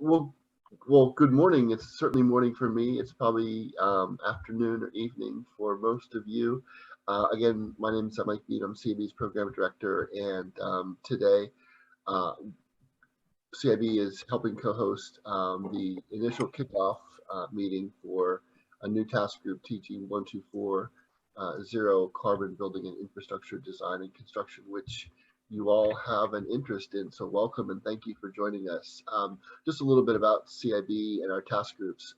Well, well, good morning. It's certainly morning for me. It's probably afternoon or evening for most of you. Again, my name is Mike Beat. I'm CIB's program director, and today uh, CIB is helping co-host the initial kickoff meeting for a new task group, TG124, Zero Carbon Building and Infrastructure Design and Construction, which you all have an interest in. So welcome and thank you for joining us. Just a little bit about CIB and our task groups.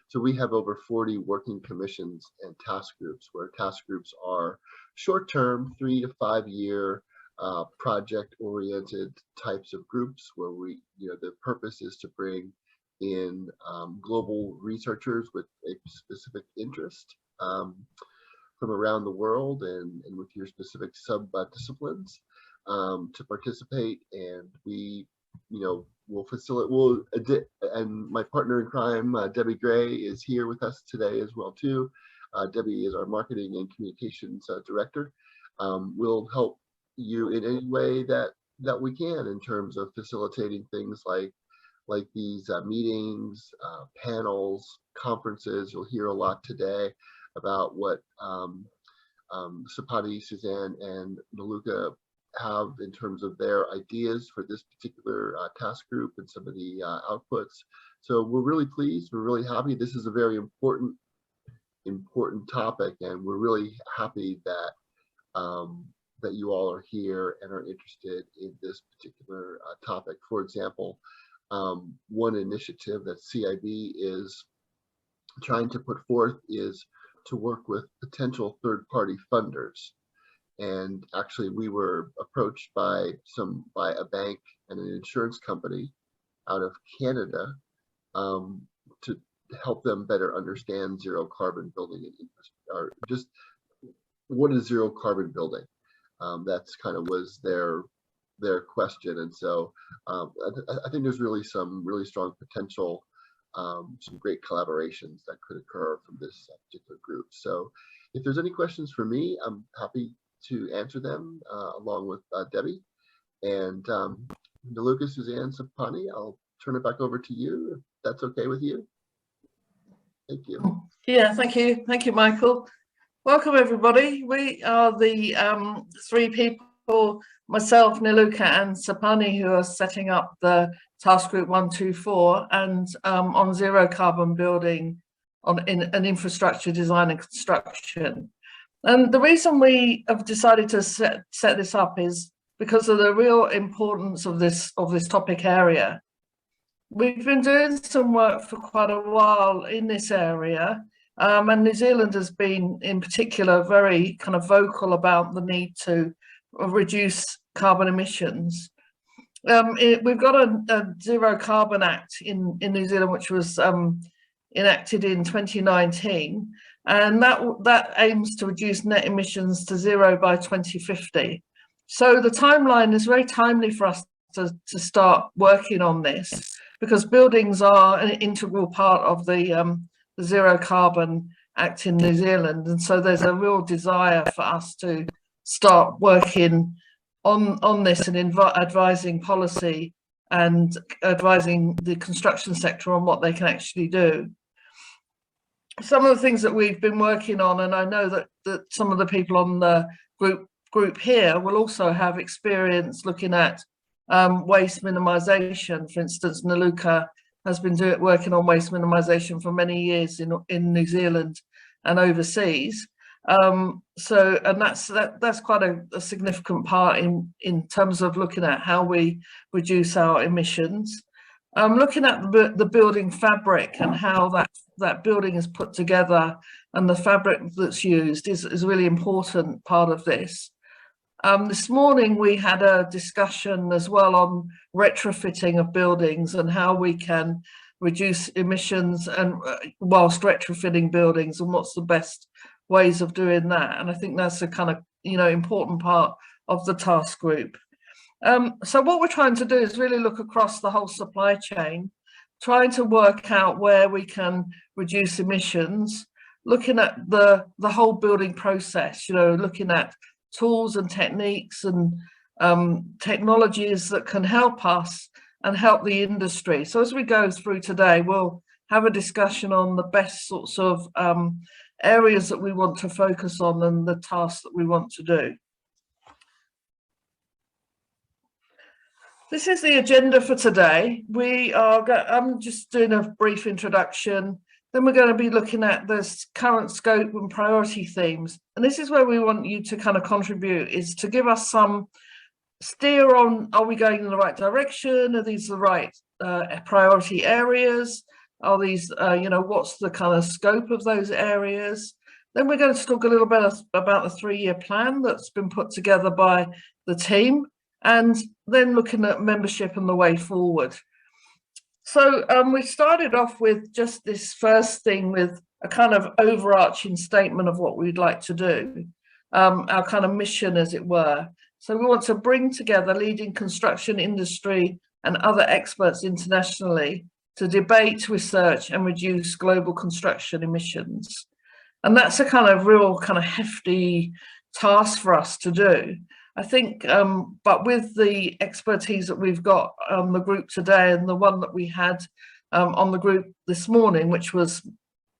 So we have over 40 working commissions and task groups, where task groups are short-term, 3 to 5 year project-oriented types of groups, where the purpose is to bring in global researchers with a specific interest from around the world and with your specific sub-disciplines to participate. And we, will facilitate, and my partner in crime, Debbie Gray, is here with us today as well too. Debbie is our marketing and communications director. We'll help you in any way that we can in terms of facilitating things like these meetings, panels, conferences. You'll hear a lot today about what Sapati, Suzanne, and Naluka have in terms of their ideas for this particular task group and some of the outputs. So we're really pleased. We're really happy. This is a very important topic, and we're really happy that that you all are here and are interested in this particular topic. For example, one initiative that CIB is trying to put forth is to work with potential third-party funders. And actually, we were approached by a bank and an insurance company out of Canada to help them better understand zero carbon building or just what is zero carbon building. That's kind of was their question, and so I think there's really some really strong potential, some great collaborations that could occur from this particular group. So if there's any questions for me, I'm happy to answer them along with Debbie. And Naluka, Suzanne, Sapani, I'll turn it back over to you if that's okay with you. Thank you. Yeah, thank you, Michael. Welcome everybody. We are the 3 people, myself, Naluka, and Sapani, who are setting up the task group 124 and on zero carbon building in an infrastructure design and construction. And the reason we have decided to set this up is because of the real importance of this topic area. We've been doing some work for quite a while in this area, and New Zealand has been in particular very kind of vocal about the need to reduce carbon emissions. We've got a Zero Carbon Act in New Zealand, which was enacted in 2019, and that aims to reduce net emissions to zero by 2050. So the timeline is very timely for us to start working on this, because buildings are an integral part of the Zero Carbon Act in New Zealand, and so there's a real desire for us to start working on this and advising policy and advising the construction sector on what they can actually do. Some of the things that we've been working on, and I know that some of the people on the group here will also have experience looking at waste minimization. For instance, Naluka has been working on waste minimization for many years in New Zealand and overseas. And that's quite a significant part in terms of looking at how we reduce our emissions. Looking at the building fabric and how that building is put together and the fabric that's used is a really important part of this. This morning we had a discussion as well on retrofitting of buildings and how we can reduce emissions and whilst retrofitting buildings, and what's the best ways of doing that. And I think that's a kind of important part of the task group. So what we're trying to do is really look across the whole supply chain, trying to work out where we can reduce emissions, looking at the whole building process, looking at tools and techniques and technologies that can help us and help the industry. So as we go through today, we'll have a discussion on the best sorts of areas that we want to focus on and the tasks that we want to do. This is the agenda for today. I'm just doing a brief introduction. Then we're going to be looking at the current scope and priority themes. And this is where we want you to kind of contribute, is to give us some steer on, are we going in the right direction? Are these the right priority areas? Are these, what's the kind of scope of those areas? Then we're going to talk a little bit about the 3-year plan that's been put together by the team, and then looking at membership and the way forward. So we started off with just this first thing with a kind of overarching statement of what we'd like to do, our kind of mission, as it were. So we want to bring together leading construction industry and other experts internationally to debate, research and reduce global construction emissions. And that's a kind of real kind of hefty task for us to do. I think, but with the expertise that we've got on the group today and the one that we had on the group this morning, which was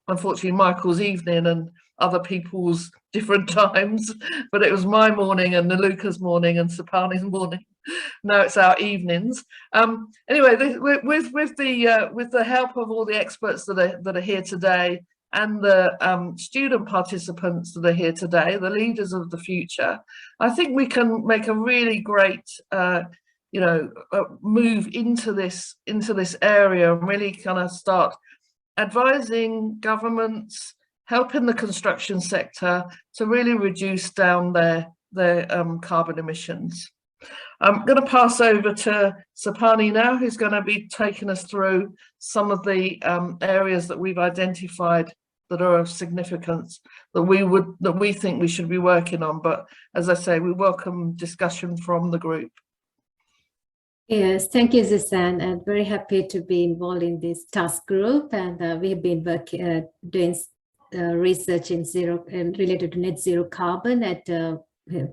unfortunately Michael's evening and other people's different times, but it was my morning and Niluka's morning and Sapani's morning. Now it's our evenings. Anyway, with the help of all the experts that are here today and the student participants that are here today, the leaders of the future, I think we can make a really great move into this area and really kind of start advising governments, helping the construction sector to really reduce down their carbon emissions. I'm going to pass over to Sapani now, who's going to be taking us through some of the areas that we've identified that are of significance that we think we should be working on. But as I say, we welcome discussion from the group. Yes, thank you, Zizan. I'm very happy to be involved in this task group, and we've been working doing research related to net zero carbon at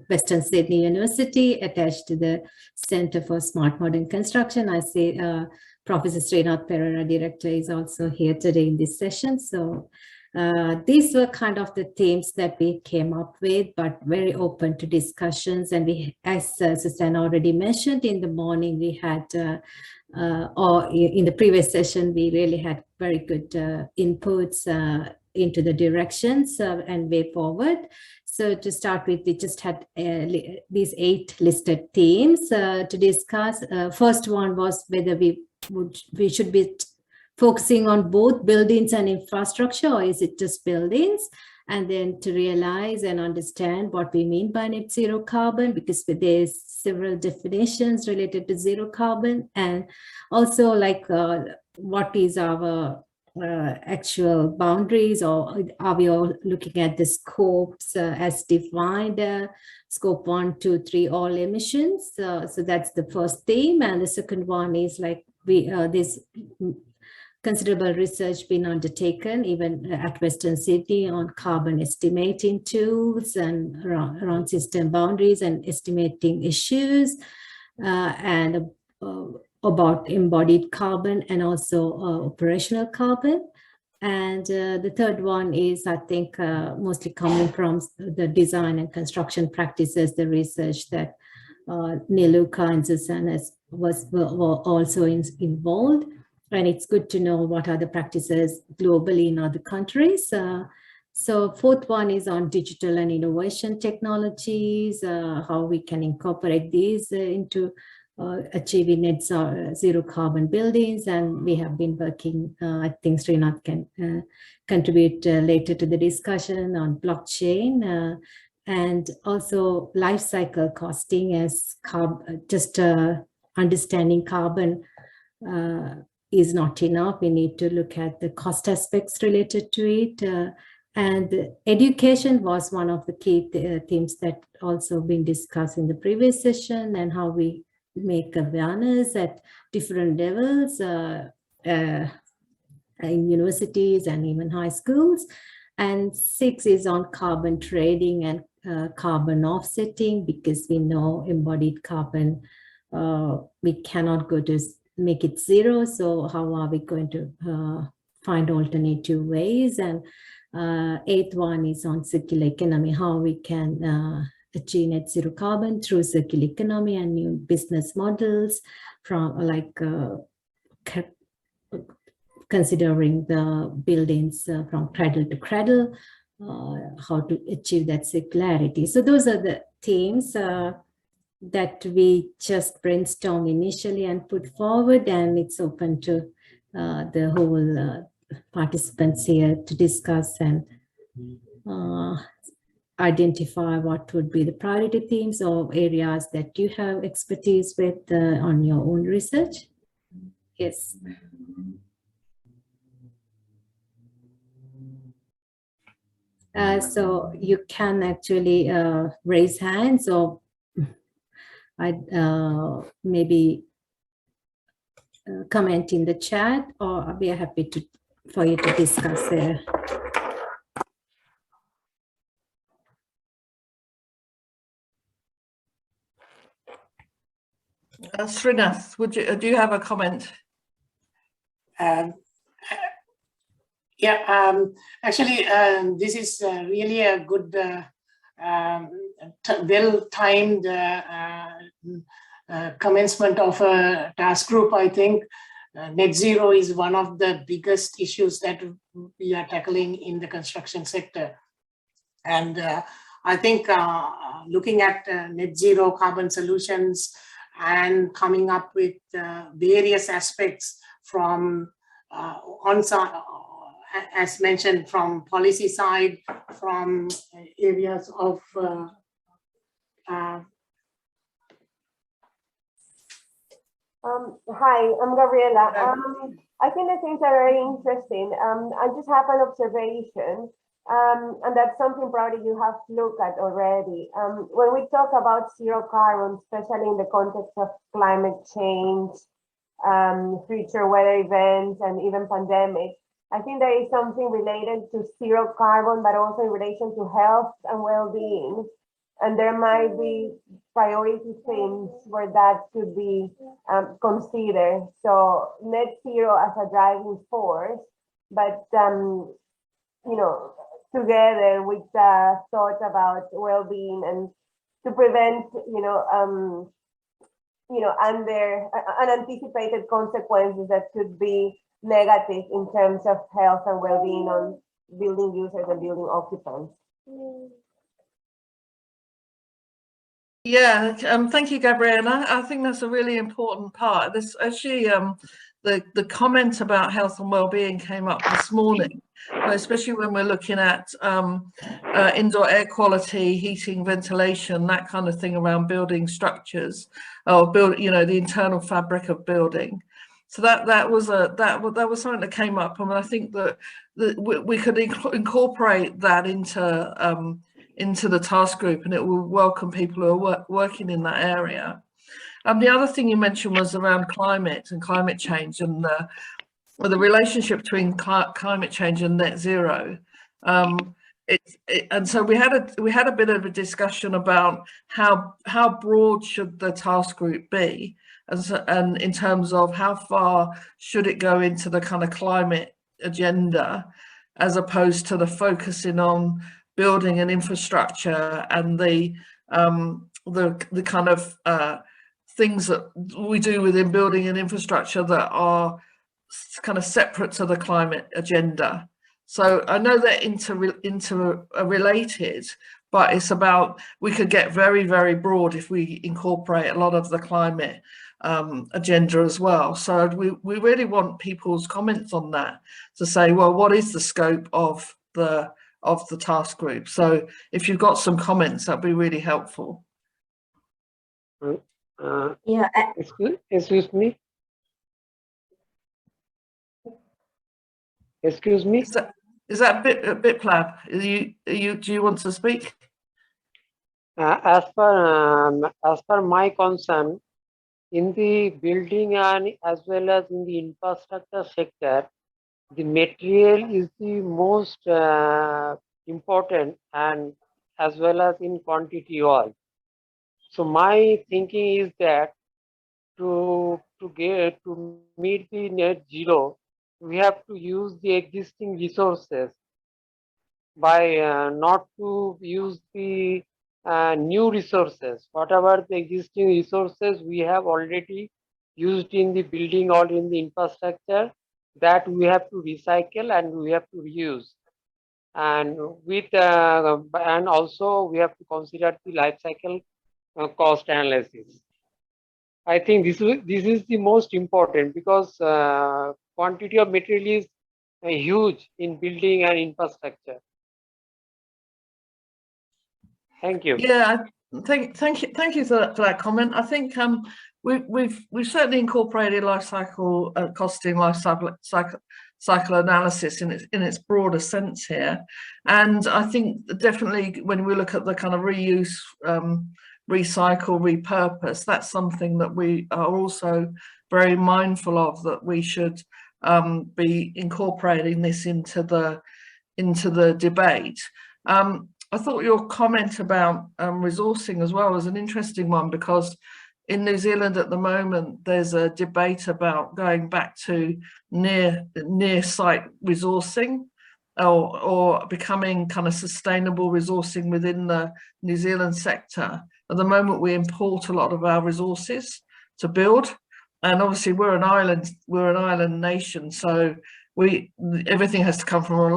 Western Sydney University, attached to the Centre for Smart Modern Construction. I see Professor Srinath Pereira, Director, is also here today in this session. So these were kind of the themes that we came up with, but very open to discussions. And we, as Susan already mentioned, in the morning we had, or in the previous session, we really had very good inputs into the directions and way forward. So to start with, we just had these 8 listed themes to discuss. First one was whether we should be focusing on both buildings and infrastructure, or is it just buildings? And then to realize and understand what we mean by net zero carbon, because there's several definitions related to zero carbon, and also like what is our actual boundaries, or are we all looking at the scopes as defined, scope 1, 2, 3, all emissions? So that's the first theme. And the second one is like this considerable research being undertaken even at Western Sydney on carbon estimating tools and around system boundaries and estimating issues, and about embodied carbon and also operational carbon. And the third one is, I think, mostly coming from the design and construction practices, the research that Niluka and Susan were also involved. And it's good to know what are the practices globally in other countries. So fourth one is on digital and innovation technologies, how we can incorporate these into achieving net zero carbon buildings. And we have been working, I think Srinath can contribute later to the discussion on blockchain, and also life cycle costing, as just understanding carbon is not enough. We need to look at the cost aspects related to it. And education was one of the key themes that also been discussed in the previous session, and how we make awareness at different levels in universities and even high schools. And 6 is on carbon trading and carbon offsetting, because we know embodied carbon, we cannot go to make it zero. So how are we going to find alternative ways? And eighth one is on circular economy, how we can achieve net zero carbon through circular economy and new business models from considering the buildings from cradle to cradle, how to achieve that circularity. So those are the themes that we just brainstorm initially and put forward, and it's open to the whole participants here to discuss and identify what would be the priority themes or areas that you have expertise with on your own research. Yes. So you can actually raise hands, or maybe comment in the chat, or we are happy for you to discuss there. Srinath, do you have a comment? Yeah, actually, this is really a good, well-timed commencement of a task group. I think net zero is one of the biggest issues that we are tackling in the construction sector. And I think looking at net zero carbon solutions and coming up with various aspects from as mentioned, from policy side, from areas of Hi, I'm Gabriela. I think the things are very interesting. I just have an observation, and that's something probably you have looked at already. When we talk about zero carbon, especially in the context of climate change, future weather events, and even pandemic, I think there is something related to zero carbon, but also in relation to health and well-being. And there might be priority themes where that could be considered. So net zero as a driving force, but together with thoughts about well-being and to prevent unanticipated consequences that could be negative in terms of health and well-being on building users and building occupants. Yeah, thank you, Gabriela. I think that's a really important part. This actually, the comment about health and well-being came up this morning, especially when we're looking at indoor air quality, heating, ventilation, that kind of thing around building structures, or the internal fabric of building. So that was something that came up, and I think that we could incorporate that into the task group, and it will welcome people who are working in that area. The other thing you mentioned was around climate and climate change, and the relationship between climate change and net zero. And so we had a bit of a discussion about how broad should the task group be, and in terms of how far should it go into the kind of climate agenda, as opposed to the focusing on building and infrastructure and the kind of things that we do within building and infrastructure that are kind of separate to the climate agenda. So I know they're interrelated, but it's about, we could get very, very broad if we incorporate a lot of the climate agenda as well. So we really want people's comments on that, to say, well, what is the scope of the task group? So if you've got some comments, that'd be really helpful. Yeah. Excuse me. Excuse me. Is that a bit plab? Do you want to speak? As per my concern, in the building and as well as in the infrastructure sector, the material is the most important, and as well as in quantity all. So my thinking is that to meet the net zero, we have to use the existing resources by not to use the new resources. Whatever the existing resources we have already used in the building or in the infrastructure, that we have to recycle and we have to reuse. And and also we have to consider the life cycle cost analysis. I think this is the most important, because quantity of material is huge in building and infrastructure. Thank you. Yeah, thank you for that comment. I think we've certainly incorporated life cycle costing, life cycle analysis in its broader sense here, and I think definitely when we look at the kind of reuse, recycle, repurpose, that's something that we are also very mindful of, that we should be incorporating this into the debate. I thought your comment about resourcing as well was an interesting one, because in New Zealand at the moment there's a debate about going back to near site resourcing, or becoming kind of sustainable resourcing within the New Zealand sector. At the moment we import a lot of our resources to build, and obviously we're an island nation, so everything has to come from a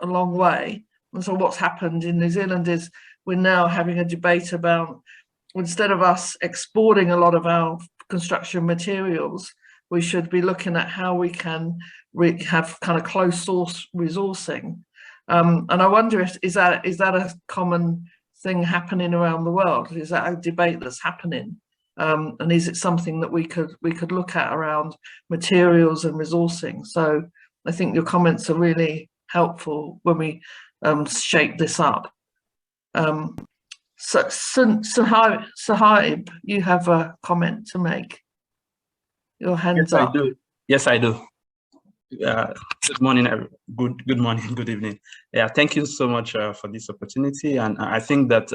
long way. And so what's happened in New Zealand is we're now having a debate about, instead of us exporting a lot of our construction materials, we should be looking at how we can have kind of close source resourcing. And I wonder if is that a common thing happening around the world? Is that a debate that's happening? And is it something that we could look at around materials and resourcing? So I think your comments are really helpful when we shape this up. So Sahib, you have a comment to make. Your hands up. I do. Yes, I do. Good morning, good morning, good evening. Yeah, thank you so much for this opportunity, and I think that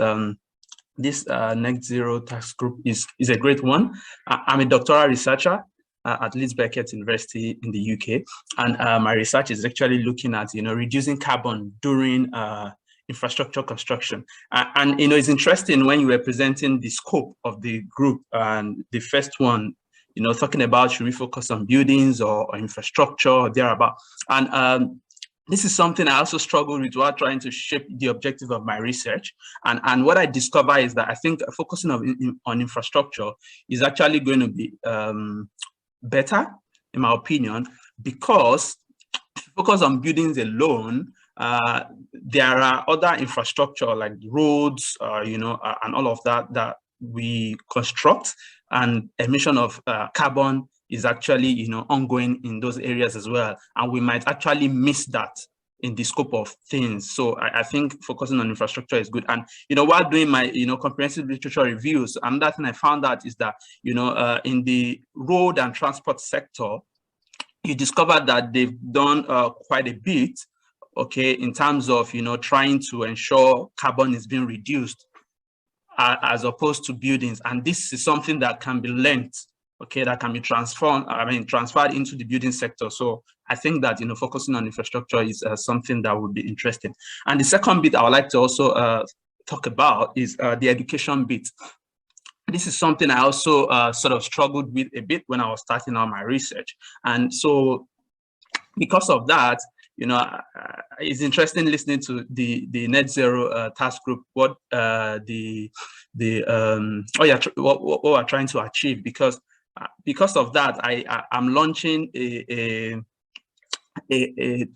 this net zero task group is a great one. I'm a doctoral researcher at Leeds Beckett University in the UK, and my research is actually looking at reducing carbon during infrastructure construction. And it's interesting when you were presenting the scope of the group, and the first one, talking about should we focus on buildings or infrastructure or thereabout. And this is something I also struggle with while trying to shape the objective of my research. And what I discover is that I think focusing on infrastructure is actually going to be better, in my opinion, because if you focus on buildings alone, there are other infrastructure like roads, and all of that we construct, and emission of carbon is actually ongoing in those areas as well, and we might actually miss that in the scope of things. So I think focusing on infrastructure is good. And while doing my comprehensive literature reviews, another thing I found out is that in the road and transport sector, you discover that they've done quite a bit, okay, in terms of trying to ensure carbon is being reduced as opposed to buildings. And this is something that can be learned, okay, that can be transferred into the building sector. So I think that focusing on infrastructure is something that would be interesting. And the second bit I would like to also talk about is the education bit. This is something I also sort of struggled with a bit when I was starting on my research. And so because of that, it's interesting listening to the net zero task group, what we're trying to achieve, because of that, I'm launching a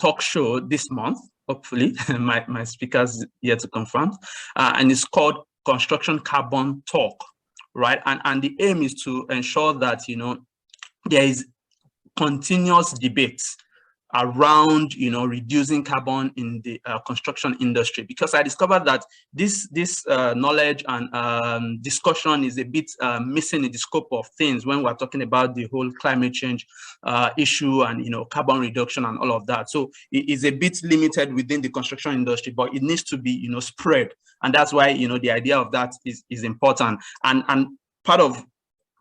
talk show this month, hopefully. my speaker's here to confirm, and it's called Construction Carbon Talk, right? And the aim is to ensure that there is continuous debate around reducing carbon in the construction industry, because I discovered that this knowledge and discussion is a bit missing in the scope of things when we're talking about the whole climate change issue and carbon reduction and all of that. So it is a bit limited within the construction industry, but it needs to be spread, and that's why the idea of that is important. And part of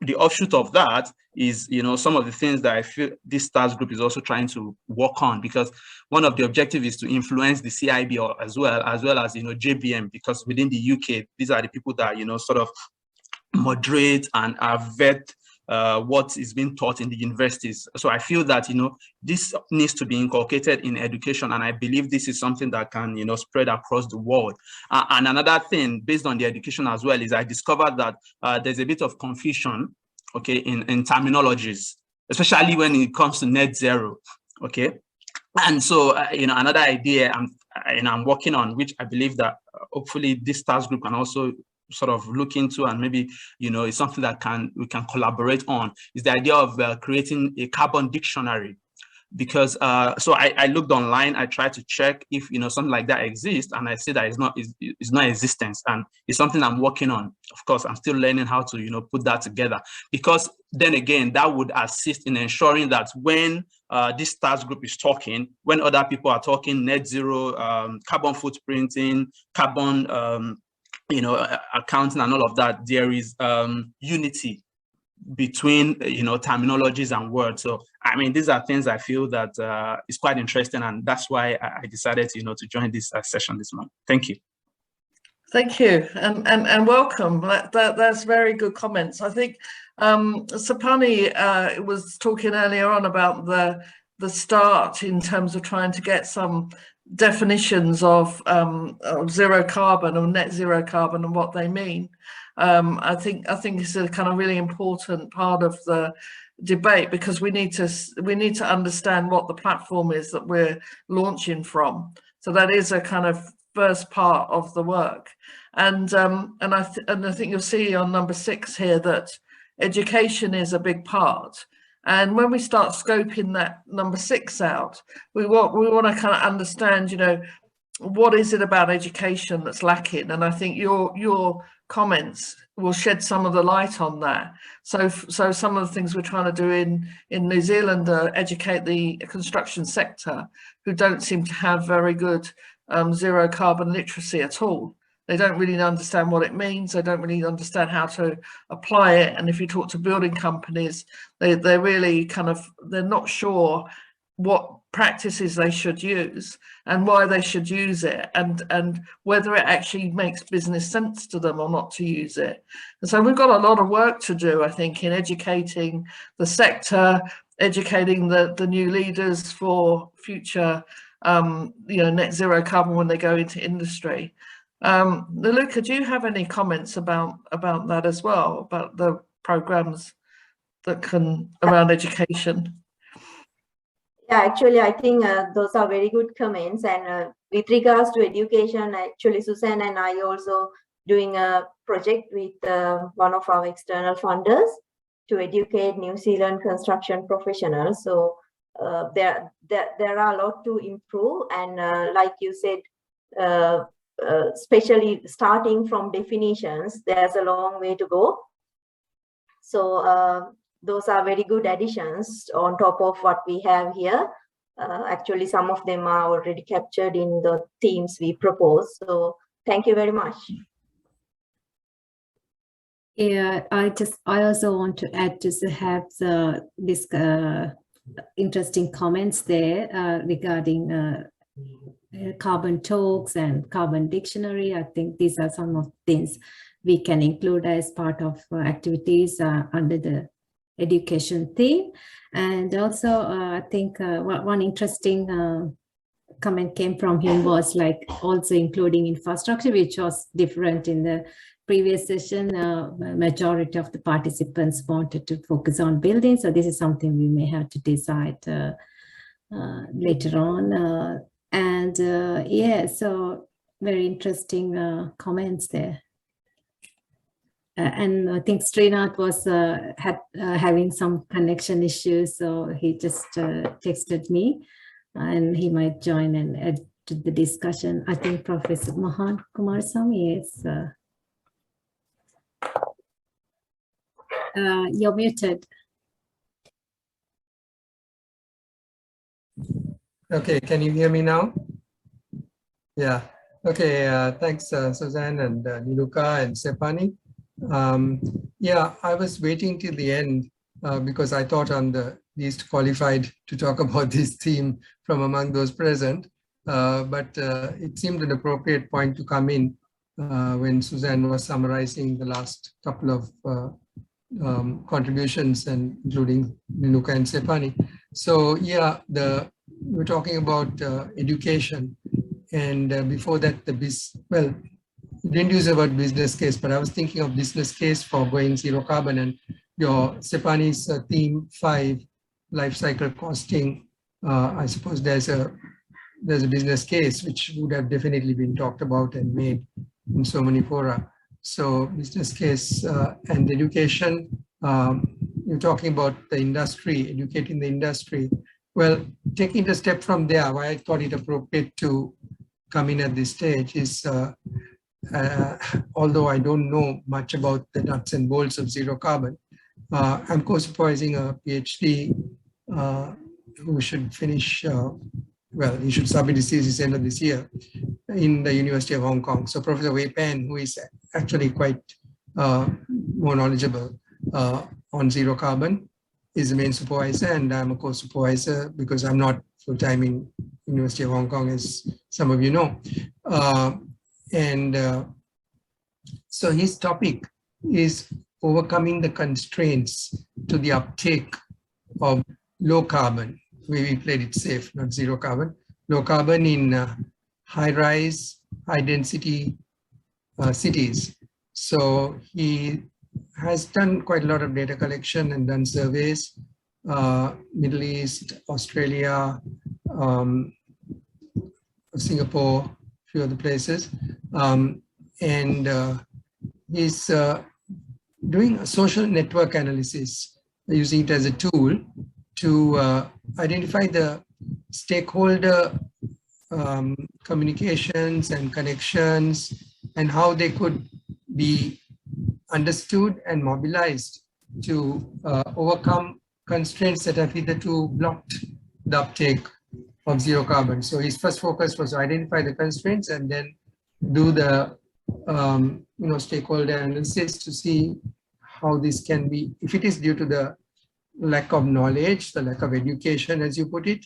the offshoot of that is, some of the things that I feel this task group is also trying to work on, because one of the objectives is to influence the CIB as well as JBM, because within the UK, these are the people that, sort of moderate and vet what is being taught in the universities. So I feel that, this needs to be inculcated in education. And I believe this is something that can, spread across the world. And another thing based on the education as well is I discovered that there's a bit of confusion, okay, in terminologies, especially when it comes to net zero, okay? And so, another idea I'm working on, which I believe that hopefully this task group can also sort of look into, and maybe, it's something that we can collaborate on, is the idea of creating a carbon dictionary. Because so I looked online, I tried to check if something like that exists, and I see that it's not existence, and it's something I'm working on. Of course, I'm still learning how to put that together, because then again that would assist in ensuring that when this task group is talking, when other people are talking net zero, carbon footprinting, carbon accounting and all of that, there is unity between terminologies and words. So I mean, these are things I feel that is quite interesting, and that's why I decided to join this session this month. Thank you. Thank you, and welcome. That's very good comments. I think Sapani was talking earlier on about the start in terms of trying to get some definitions of zero carbon or net zero carbon and what they mean. I think it's a kind of really important part of the debate, because we need to understand what the platform is that we're launching from. So that is a kind of first part of the work, and I think you'll see on number 6 here that education is a big part. And when we start scoping that number 6 out, we want to kind of understand, what is it about education that's lacking? And I think your comments will shed some of the light on that. So some of the things we're trying to do in New Zealand are educate the construction sector, who don't seem to have very good zero carbon literacy at all. They don't really understand what it means. They don't really understand how to apply it. And if you talk to building companies, they're really they're not sure what practices they should use and why they should use it, and whether it actually makes business sense to them or not to use it. And so we've got a lot of work to do, I think, in educating the sector, educating the new leaders for future net zero carbon when they go into industry. Niluka, do you have any comments about that as well, about the programs that can around education? Yeah, actually, I think those are very good comments. And with regards to education, actually, Suzanne and I also doing a project with one of our external funders to educate New Zealand construction professionals. So there are a lot to improve. And like you said, especially starting from definitions, there's a long way to go. So those are very good additions on top of what we have here. Actually, some of them are already captured in the themes we propose. So thank you very much. Yeah, I also want to add to have this interesting comments there regarding carbon talks and carbon dictionary. I think these are some of the things we can include as part of activities under the education theme. And also I think one interesting comment came from him was like also including infrastructure, which was different in the previous session. Majority of the participants wanted to focus on buildings, so this is something we may have to decide later on. Yeah, so very interesting comments there. And I think Srinath was having some connection issues, so he just texted me, and he might join and add to the discussion. I think Professor Mahan Kumarasamy is you're muted. Okay, can you hear me now? Yeah. Okay. Thanks, Suzanne and Niluka and Sepani. Yeah, I was waiting till the end because I thought I'm the least qualified to talk about this theme from among those present. But it seemed an appropriate point to come in when Suzanne was summarizing the last couple of contributions, and including Niluka and Sepani. So yeah, we're talking about education, and before that, well, you didn't use the word business case, but I was thinking of business case for going zero carbon, and your Sepani's theme 5, life cycle costing. I suppose there's a business case which would have definitely been talked about and made in so many fora. So business case and education, you're talking about the industry, educating the industry. Well, taking a step from there, why I thought it appropriate to come in at this stage is, although I don't know much about the nuts and bolts of zero carbon, I'm co-supervising a PhD who should finish, well, he should submit his thesis end of this year in the University of Hong Kong. So Professor Wei Pan, who is actually quite more knowledgeable on zero carbon, is the main supervisor, and I'm a co-supervisor because I'm not full-time in University of Hong Kong, as some of you know. So his topic is overcoming the constraints to the uptake of low carbon. We played it safe, not zero carbon. Low carbon in high-rise, high-density cities. So he has done quite a lot of data collection and done surveys, Middle East, Australia, Singapore, a few other places. He's doing a social network analysis, using it as a tool to identify the stakeholder communications and connections, and how they could be understood and mobilized to overcome constraints that have hitherto blocked the uptake of zero carbon. So his first focus was to identify the constraints and then do the stakeholder analysis to see how this can be, if it is due to the lack of knowledge, the lack of education, as you put it,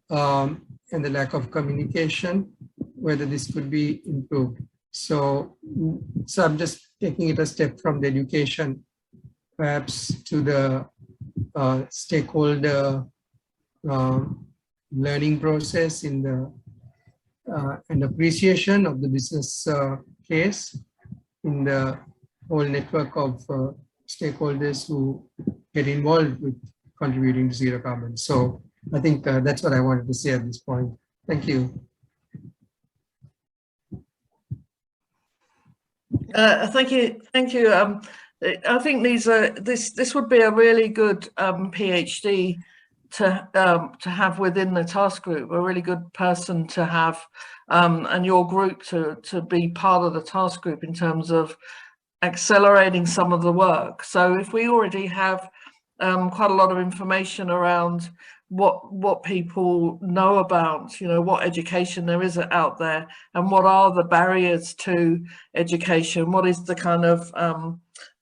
and the lack of communication, whether this could be improved. So I'm just taking it a step from the education, perhaps, to the stakeholder learning process in the and appreciation of the business case in the whole network of stakeholders who get involved with contributing to zero carbon. So I think that's what I wanted to say at this point. Thank you. Thank you. I think this would be a really good PhD to have within the task group, a really good person to have, and your group to be part of the task group in terms of accelerating some of the work. So if we already have quite a lot of information around what people know about, what education there is out there, and what are the barriers to education, what is the kind of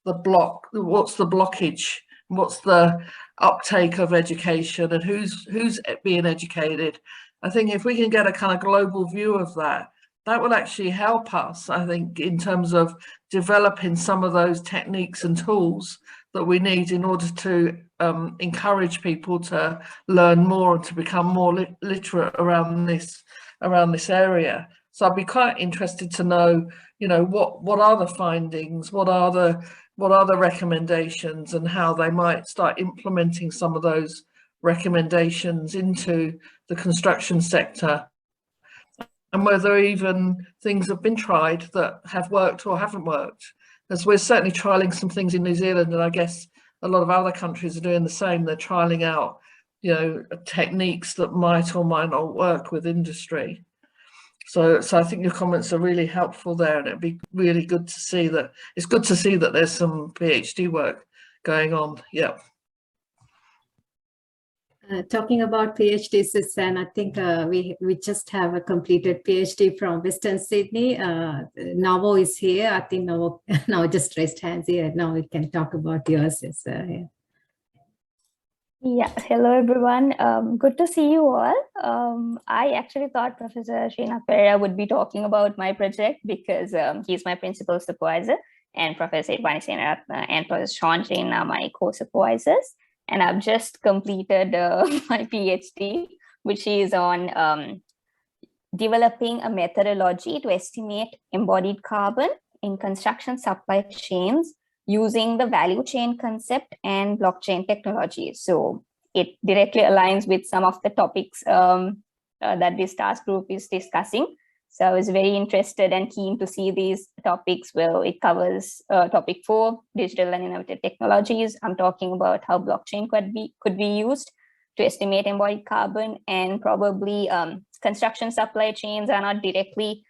what's the blockage, what's the uptake of education, and who's being educated. I think if we can get a kind of global view of that will actually help us, I think, in terms of developing some of those techniques and tools that we need in order to encourage people to learn more and to become more literate around this area. So I'd be quite interested to know, what are the findings, what are the recommendations, and how they might start implementing some of those recommendations into the construction sector, and whether even things have been tried that have worked or haven't worked. As we're certainly trialing some things in New Zealand, and I guess a lot of other countries are doing the same. They're trialing out, techniques that might or might not work with industry. So I think your comments are really helpful there, and it'd be really good to see that. It's good to see that there's some PhD work going on. Yeah. Talking about PhDs, and I think we just have a completed PhD from Western Sydney. Navo is here. I think Navo now just raised hands here. Now we can talk about yours. Yeah. Yeah, hello everyone. Good to see you all. I actually thought Professor Srinath Pereira would be talking about my project because he's my principal supervisor, and Professor Irvani Senaratna and Professor Sean Jain are my co-supervisors. And I've just completed my PhD, which is on developing a methodology to estimate embodied carbon in construction supply chains using the value chain concept and blockchain technology. So it directly aligns with some of the topics that this task group is discussing. So I was very interested and keen to see these topics. Well, it covers topic 4, digital and innovative technologies. I'm talking about how blockchain could be used to estimate embodied carbon, and probably construction supply chains are not directly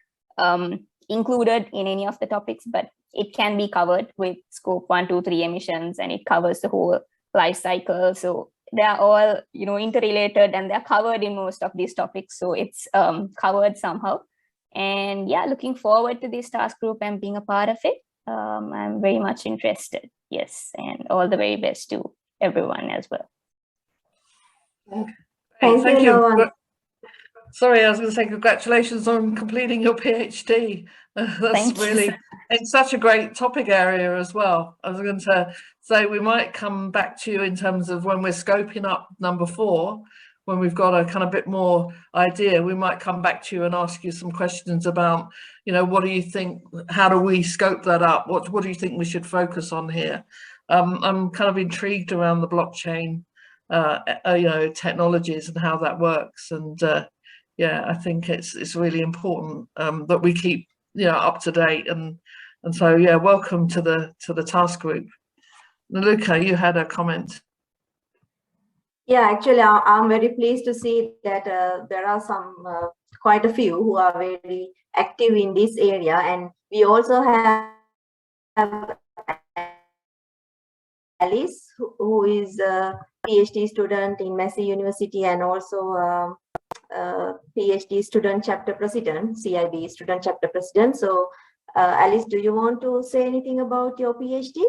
included in any of the topics, but it can be covered with scope 1, 2, 3 emissions, and it covers the whole life cycle. So they are all, interrelated, and they're covered in most of these topics. So it's covered somehow. And yeah, looking forward to this task group and being a part of it. I'm very much interested. Yes, and all the very best to everyone as well. Thank you, Noah. Sorry, I was going to say congratulations on completing your PhD. That's really, it's such a great topic area as well. I was going to say we might come back to you in terms of when we're scoping up number 4, when we've got a kind of bit more idea, we might come back to you and ask you some questions about, what do you think, how do we scope that up? What do you think we should focus on here? I'm kind of intrigued around the blockchain, technologies and how that works. And yeah, I think it's really important that we keep, up to date. And so, yeah, welcome to the task group. Niluka, you had a comment. Yeah, actually, I'm very pleased to see that there are quite a few who are very active in this area, and we also have Alice, who is a PhD student in Massey University, and also PhD student chapter president, CIB student chapter president. So, Alice, do you want to say anything about your PhD?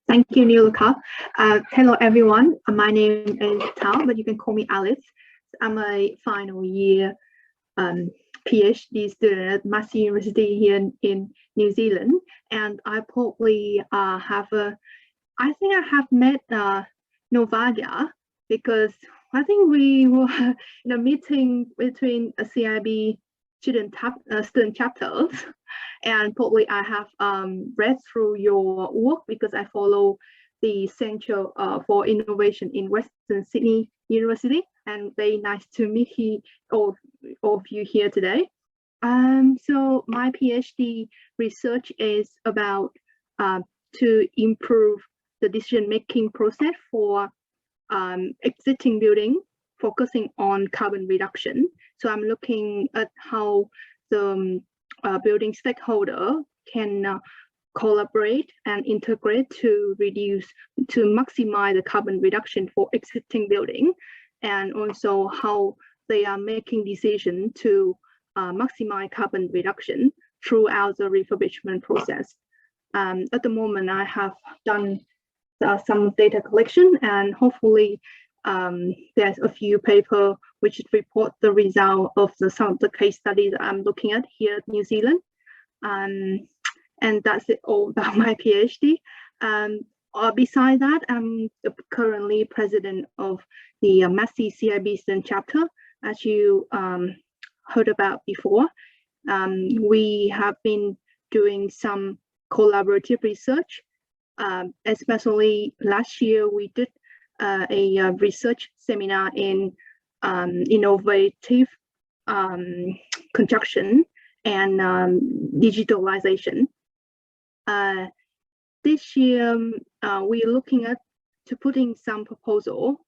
Thank you, Niluka. Hello, everyone. My name is Tal, but you can call me Alice. I'm a final year PhD student at Massey University here in New Zealand, and I probably I think I have met Novadia because I think we were in a meeting between a CIB student chapters, and probably I have read through your work because I follow the Center for Innovation in Western Sydney University, and very nice to meet all of you here today. So my PhD research is about to improve the decision-making process for existing building, focusing on carbon reduction. So I'm looking at how the building stakeholder can collaborate and integrate to maximize the carbon reduction for existing building, and also how they are making decisions to maximize carbon reduction throughout the refurbishment process. At the moment, I have done some data collection, and hopefully there's a few papers which report the result of some of the case studies I'm looking at here in New Zealand. And that's it all about my PhD. Besides that, I'm currently president of the Massey CIB student chapter, as you heard about before. We have been doing some collaborative research. Especially last year, we did a research seminar in innovative construction and digitalization. This year, we're looking at putting some proposal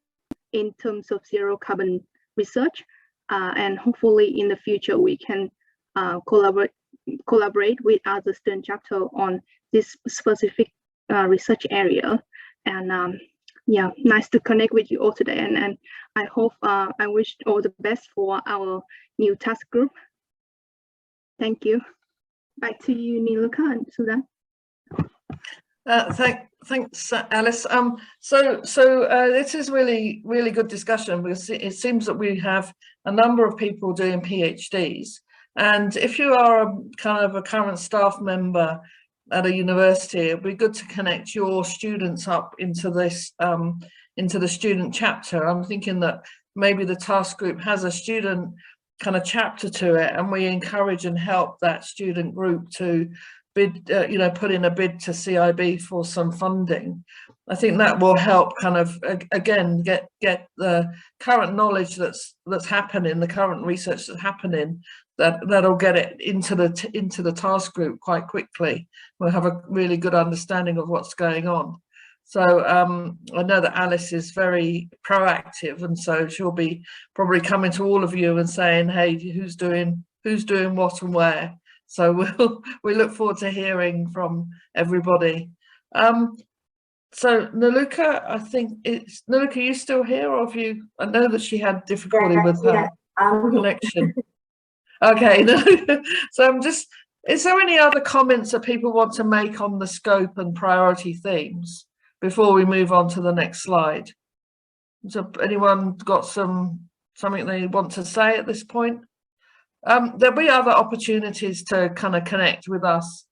in terms of zero carbon research, and hopefully in the future we can collaborate with other student chapter on this specific research area. And yeah, nice to connect with you all today. And I hope, I wish all the best for our new task group. Thank you. Back to you, Niluka and Susan. Thanks, Alice. So this is really good discussion, because it seems that we have a number of people doing PhDs, and if you are a kind of a current staff member at a university, it'd be good to connect your students up into this into the student chapter. I'm thinking that maybe the task group has a student kind of chapter to it, and we encourage and help that student group to bid, put in a bid to CIB for some funding. I think that will help kind of, again, get the current knowledge that's happening, the current research that's happening, that'll get it into the task group quite quickly. We'll have a really good understanding of what's going on. So I know that Alice is very proactive, and so she'll be probably coming to all of you and saying, hey, who's doing what and where. So we look forward to hearing from everybody. So Niluka, I think it's Niluka, are you still here, or have you? I know that she had difficulty with her connection. Okay, no. So I'm just. Is there any other comments that people want to make on the scope and priority themes before we move on to the next slide? So anyone got something they want to say at this point? There'll be other opportunities to kind of connect with us,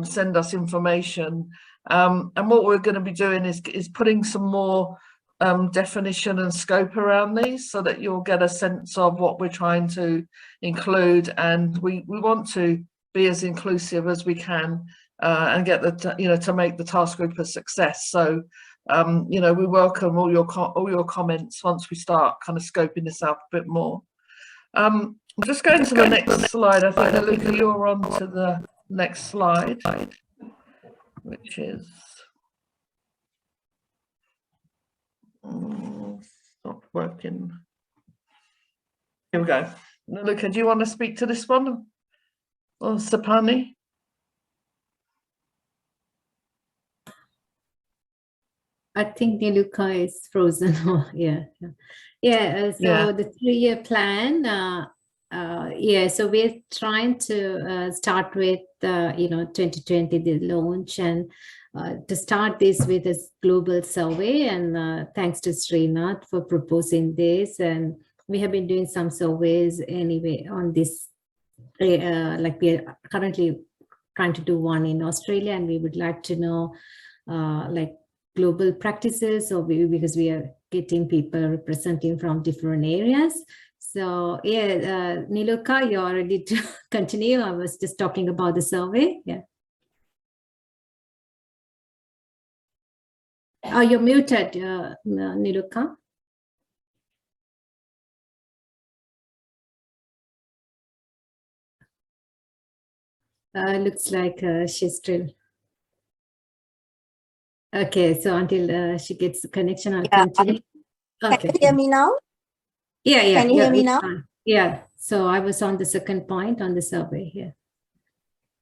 send us information. And what we're going to be doing is putting some more definition and scope around these, so that you'll get a sense of what we're trying to include. And we want to be as inclusive as we can, and get to make the task group a success. So we welcome all your comments once we start kind of scoping this out a bit more. I'm just going to the next slide. I think, Niluka, you're on to the next slide, which is not working. Here we go. Niluka, do you want to speak to this one, or Sapani? I think Niluka is frozen. So the 3-year plan, so we're trying to start with 2020, the launch, and to start this with a global survey. And thanks to Srinath for proposing this. And we have been doing some surveys anyway on this. Like we are currently trying to do one in Australia, and we would like to know like global practices, or because we are getting people representing from different areas. So Niluka, you're ready to continue? I was just talking about the survey. Oh, you're muted, Niluka. Looks like she's still. Okay, so until she gets the connection, I'll continue. Okay. Can you hear me now? Yeah. Can you hear me now? Yeah. So I was on the second point on the survey here.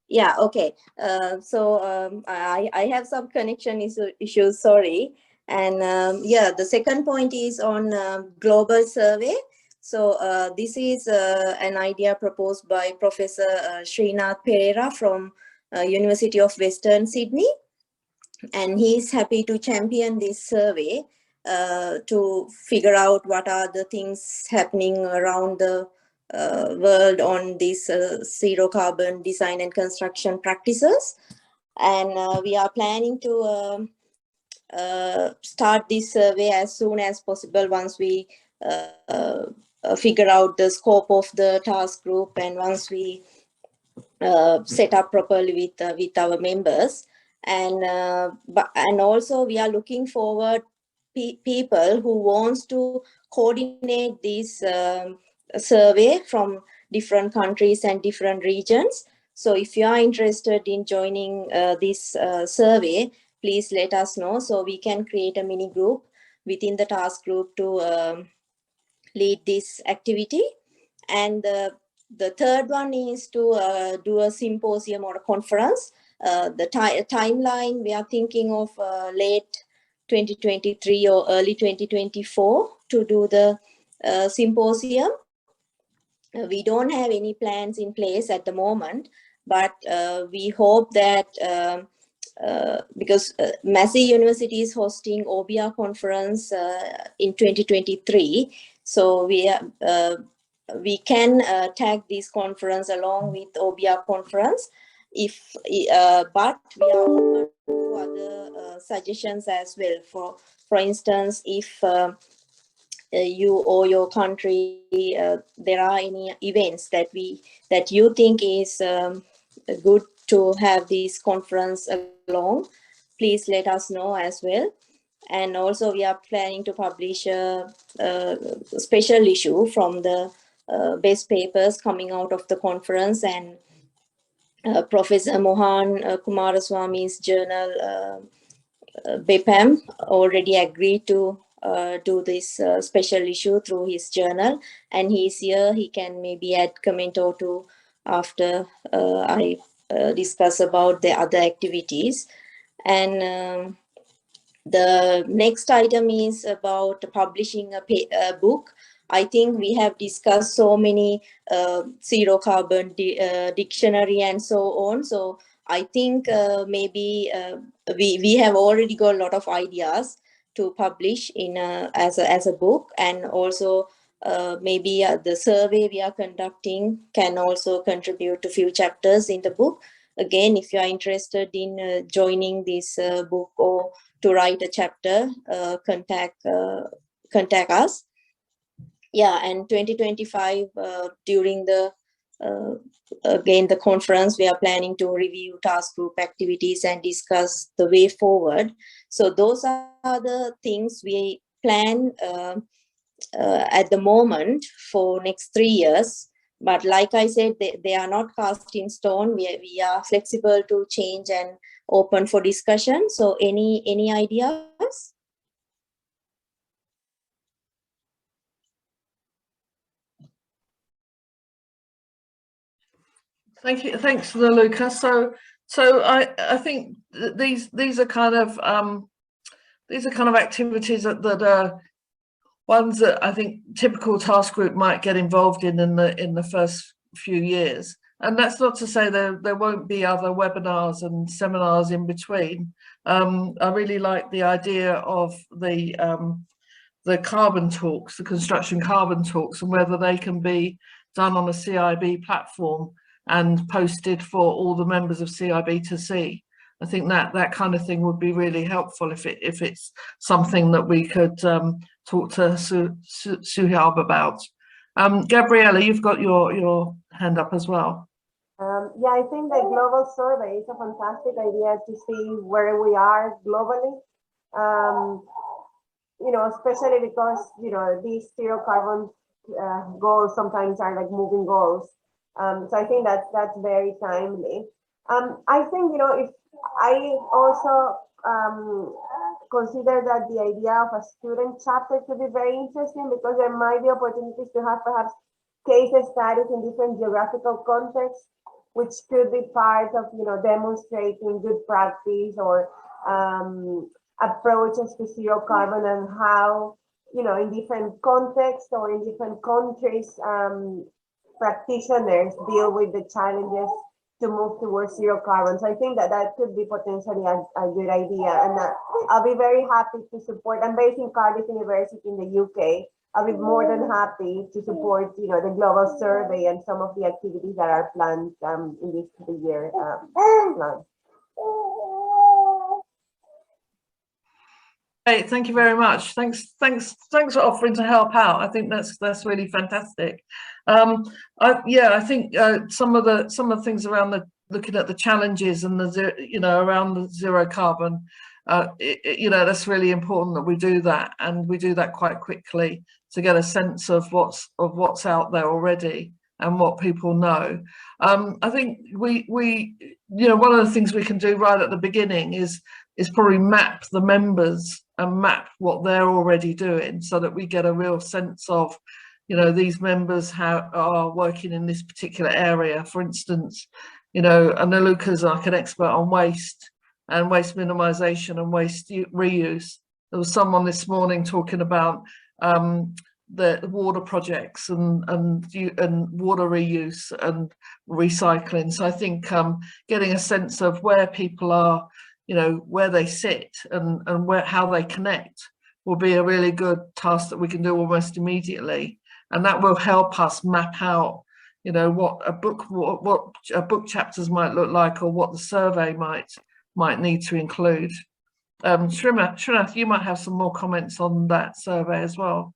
Yeah. Okay. I have some connection issues. Sorry. And the second point is on global survey. So this is an idea proposed by Professor Srinath Pereira from University of Western Sydney. And he's happy to champion this survey to figure out what are the things happening around the world on these zero carbon design and construction practices. And we are planning to start this survey as soon as possible once we figure out the scope of the task group, and once we set up properly with our members. And also we are looking forward people who wants to coordinate this survey from different countries and different regions. So if you are interested in joining this survey, please let us know, so we can create a mini group within the task group to lead this activity. And the third one is to do a symposium or a conference. The timeline, we are thinking of late 2023 or early 2024 to do the symposium. We don't have any plans in place at the moment, but we hope that because Massey University is hosting OBR conference in 2023, so we can tag this conference along with OBR conference. But we are open to other suggestions as well. For instance, if you or your country there are any events that you think is good to have this conference along, please let us know as well. And also we are planning to publish a special issue from the best papers coming out of the conference, and Professor Mohan Kumaraswamy's journal BEPAM already agreed to do this special issue through his journal, and he's here. He can maybe add comment or two after I discuss about the other activities. And the next item is about publishing a book. I think we have discussed so many zero carbon dictionary and so on. So I think maybe we have already got a lot of ideas to publish in as a book, and also maybe the survey we are conducting can also contribute to few chapters in the book. Again, if you are interested in joining this book or to write a chapter, contact us. Yeah, and 2025 during the again the conference, we are planning to review task group activities and discuss the way forward. So those are the things we plan at the moment for next 3 years. But like I said, they are not cast in stone. We are flexible to change and open for discussion. So any ideas? Thank you. Thanks, Niluka. So I think these are kind of activities that are ones that I think typical task group might get involved in the first few years. And that's not to say there won't be other webinars and seminars in between. I really like the idea of the carbon talks, the construction carbon talks, and whether they can be done on a CIB platform and posted for all the members of CIB to see. I think that kind of thing would be really helpful if it's something that we could talk to Suhaib about. Gabriella, you've got your hand up as well. Yeah, I think the global survey is a fantastic idea to see where we are globally. You know, especially because, you know, these zero carbon goals sometimes are like moving goals. So I think that's very timely. I think, you know, if I also consider that the idea of a student chapter could be very interesting, because there might be opportunities to have perhaps case studies in different geographical contexts, which could be part of, you know, demonstrating good practice or approaches to zero carbon, and how, you know, in different contexts or in different countries, practitioners deal with the challenges to move towards zero carbon. So I think that could be potentially a good idea, and I'll be very happy to support. I'm based in Cardiff University in the UK. I'll be more than happy to support, you know, the global survey and some of the activities that are planned in this 3-year plan. Hey, thank you very much. Thanks for offering to help out. I think that's really fantastic. I think some of the things around looking at the challenges and around the zero carbon, that's really important that we do that, and we do that quite quickly to get a sense of what's out there already and what people know. I think we one of the things we can do right at the beginning is probably map the members and map what they're already doing, so that we get a real sense of, these members are working in this particular area. For instance, Niluka's like an expert on waste and waste minimization and waste reuse. there was someone this morning talking about the water projects and water reuse and recycling. So I think getting a sense of where people are, you know, where they sit and how they connect will be a really good task that we can do almost immediately, and that will help us map out, you know, what a book chapters might look like, or what the survey might need to include. Srinath, you might have some more comments on that survey as well.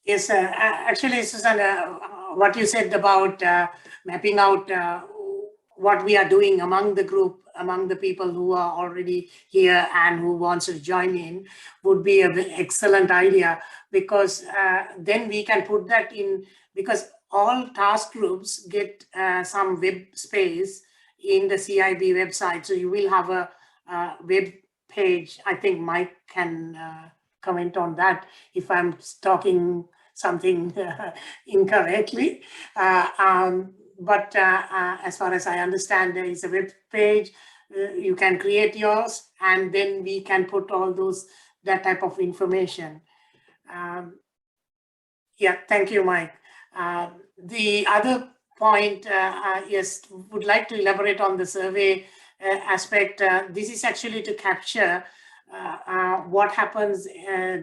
Yes, actually, Susanna, what you said about mapping out what we are doing among the group, among the people who are already here and who wants to join in, would be an excellent idea, because then we can put that in, because all task groups get some web space in the CIB website. So you will have a web page. I think Mike can comment on that if I'm talking something incorrectly. But as far as I understand, there is a web page. You can create yours, and then we can put all that type of information. Yeah, thank you, Mike. The other point, yes, would like to elaborate on the survey aspect. This is actually to capture what happens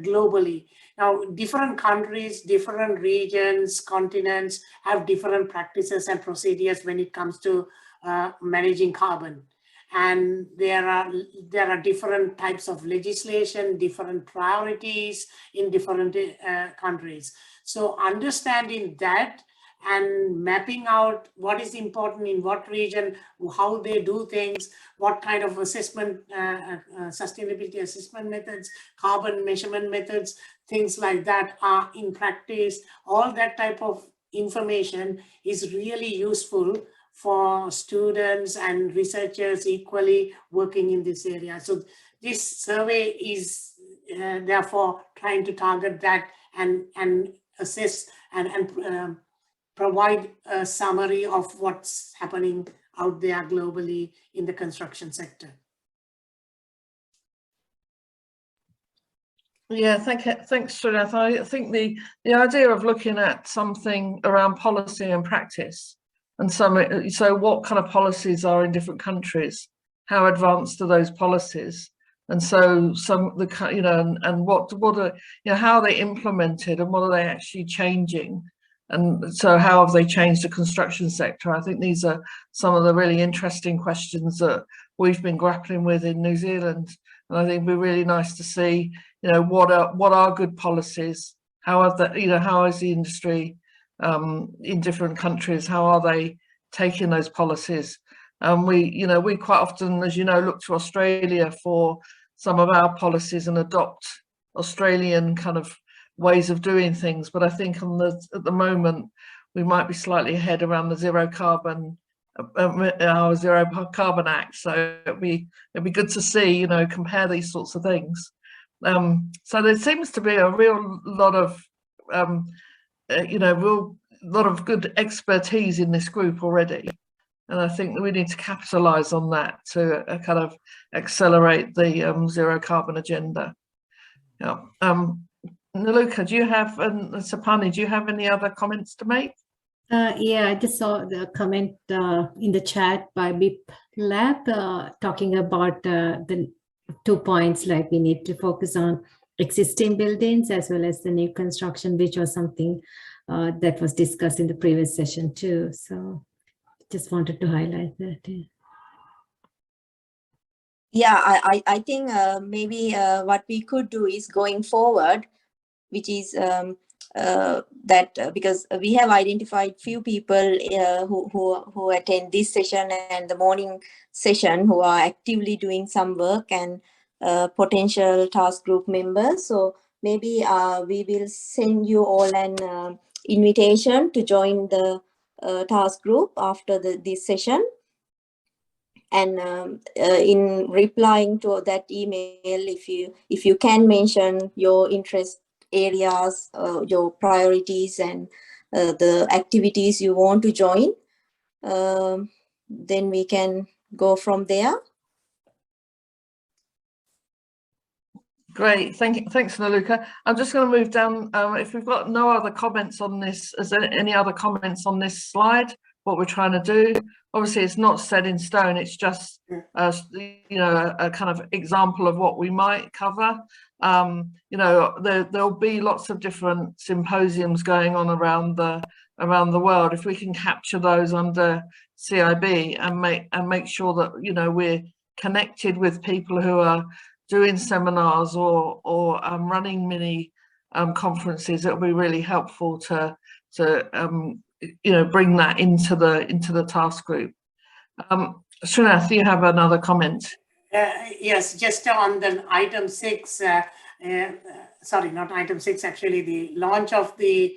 globally. Now, different countries, different regions, continents have different practices and procedures when it comes to managing carbon. And there are different types of legislation, different priorities in different countries. So understanding that and mapping out what is important in what region, how they do things, what kind of assessment, sustainability assessment methods, carbon measurement methods, things like that are in practice. All that type of information is really useful for students and researchers equally working in this area. So this survey is therefore trying to target that and assess and provide a summary of what's happening out there globally in the construction sector. Yeah, thanks, Srinath. I think the idea of looking at something around policy and practice, and so what kind of policies are in different countries, how advanced are those policies, and so and what are, you know, how are they implemented and what are they actually changing, and so how have they changed the construction sector? I think these are some of the really interesting questions that we've been grappling with in New Zealand, and I think it'd be really nice to see, you know, what are good policies, how are the, you know, how is the industry in different countries, how are they taking those policies? We quite often, as you know, look to Australia for some of our policies and adopt Australian kind of ways of doing things, but I think at the moment we might be slightly ahead around the zero carbon act. So it'd be good to see, you know, compare these sorts of things. So there seems to be a real lot of good expertise in this group already, and I think that we need to capitalize on that to kind of accelerate the zero carbon agenda. Yeah. Niluka, do you have, and Sapani, do you have any other comments to make? Yeah, I just saw the comment in the chat by BIP Lab talking about the 2 points, like we need to focus on existing buildings as well as the new construction, which was something that was discussed in the previous session too. So just wanted to highlight that. Yeah, I think maybe what we could do is going forward, which is because we have identified few people who attend this session and the morning session who are actively doing some work, and potential task group members. So maybe we will send you all an invitation to join the task group after this session. And in replying to that email, if you can mention your interest areas, your priorities, and the activities you want to join, then we can go from there. Great, thanks, Naluka. I'm just going to move down. If we've got no other comments on this, is there any other comments on this slide? What we're trying to do? Obviously, it's not set in stone. It's just, a kind of example of what we might cover. There'll be lots of different symposiums going on around the world. If we can capture those under CIB and make sure that we're connected with people who are doing seminars or running mini conferences, it'll be really helpful to bring that into the task group. Srinath, you have another comment? Yes, just on the item 6. Sorry, not item 6. Actually, the launch of the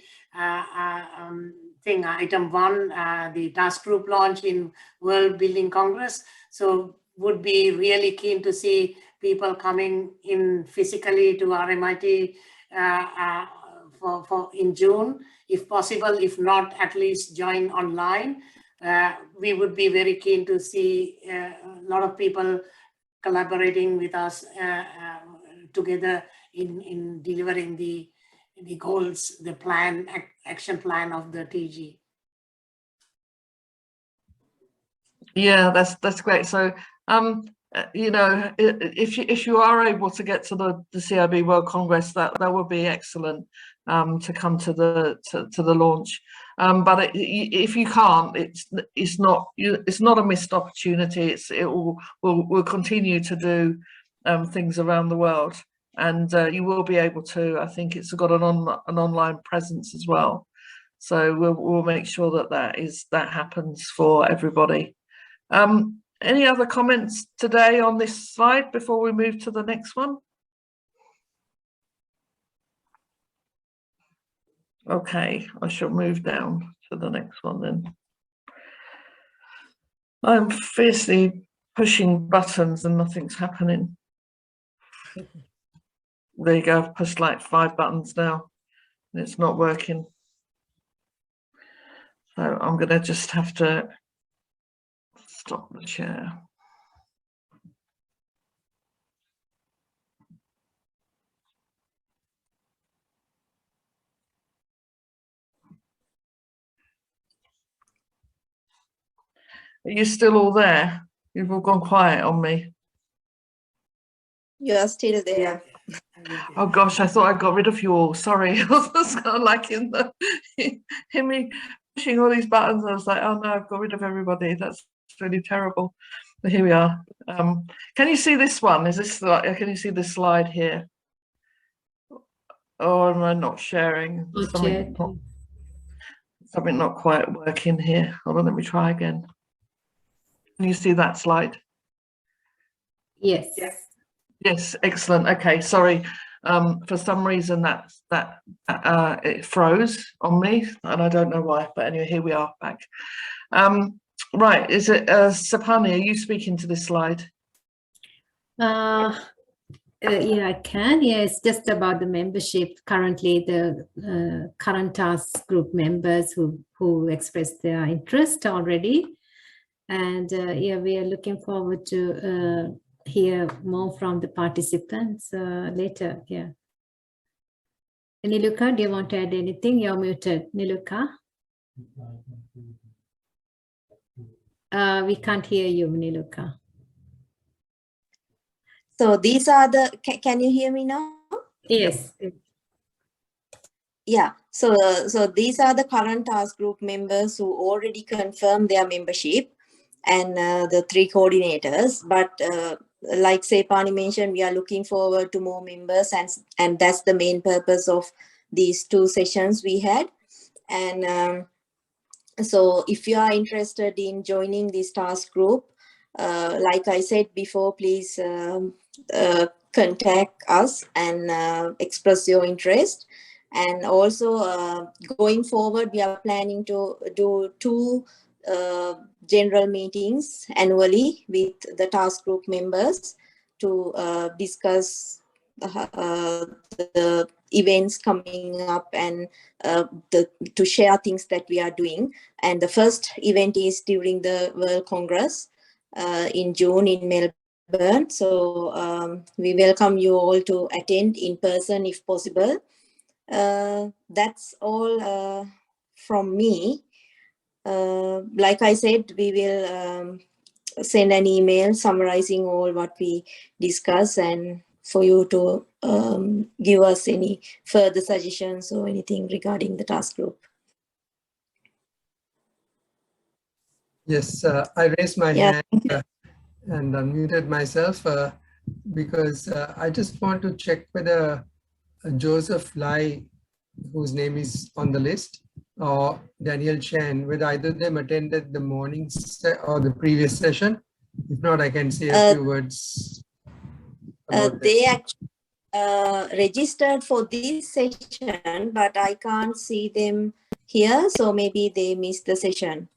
thing. Item 1, the task group launch in World Building Congress. So would be really keen to see people coming in physically to RMIT for in June, if possible. If not, at least join online. We would be very keen to see a lot of people collaborating with us together in delivering the goals, the plan, action plan of the TG. Yeah, that's great. So if you are able to get to the CIB World Congress, that would be excellent to come to the launch. But if you can't, it's not a missed opportunity. We'll continue to do things around the world, and you will be able to. I think it's got an online presence as well, so we'll make sure that happens for everybody. Any other comments today on this slide before we move to the next one? Okay, I shall move down to the next one then. I'm fiercely pushing buttons and nothing's happening. There you go, I've pushed like 5 buttons now and it's not working. So I'm going to just have to stop the share. Are you still all there? You've all gone quiet on me. You're still there. Oh gosh, I thought I got rid of you all. Sorry. I was kind of like hear me pushing all these buttons. I was like, oh no, I've got rid of everybody. That's really terrible. But here we are. Can you see this one? Can you see this slide here? Or am I not sharing? Something not quite working here. Hold on, let me try again. Can you see that slide? Yes. Yes, excellent. Okay, sorry. For some reason it froze on me, and I don't know why. But anyway, here we are back. Right, is it Sapani? Are you speaking to this slide? Yeah, I can. Yeah, it's just about the membership. Currently, the current task group members who expressed their interest already, and yeah, we are looking forward to hear more from the participants later. Yeah. Niluka, do you want to add anything? You're muted, Niluka. We can't hear you, Niluka. So these are can you hear me now? Yes. Yeah, so these are the current task group members who already confirmed their membership, and the 3 coordinators. But like Sepani mentioned, we are looking forward to more members, and that's the main purpose of these 2 sessions we had. And so if you are interested in joining this task group, like I said before, please contact us and express your interest. And also going forward, we are planning to do 2 general meetings annually with the task group members to discuss the events coming up and to share things that we are doing. And the first event is during the World Congress in June in Melbourne. Melbourne. So we welcome you all to attend in person if possible. That's all from me. Like I said, we will send an email summarizing all what we discuss and for you to give us any further suggestions or anything regarding the task group. Yes, I raised my Yeah. hand and unmuted myself because I just want to check whether Joseph Lai, whose name is on the list, or Daniel Chen, whether either of them attended the morning or the previous session. If not, I can say a few words about they actually registered for this session, but I can't see them here, so maybe they missed the session.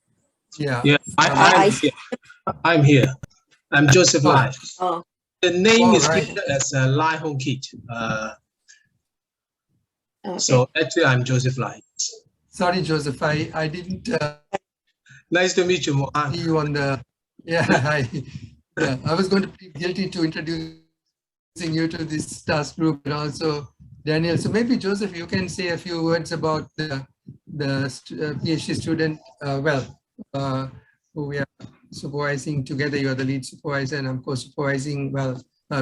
Yeah, I'm here. I'm Joseph Lai. Oh. The name is right. given as Lai Hong Kit. Okay. So actually, I'm Joseph Lai. Sorry, Joseph, I didn't Nice to meet you, Mohan. see you on the, I was going to plead guilty to introducing you to this task group and also Daniel. So maybe Joseph, you can say a few words about the PhD student, who we are supervising together. You are the lead supervisor and I'm co-supervising,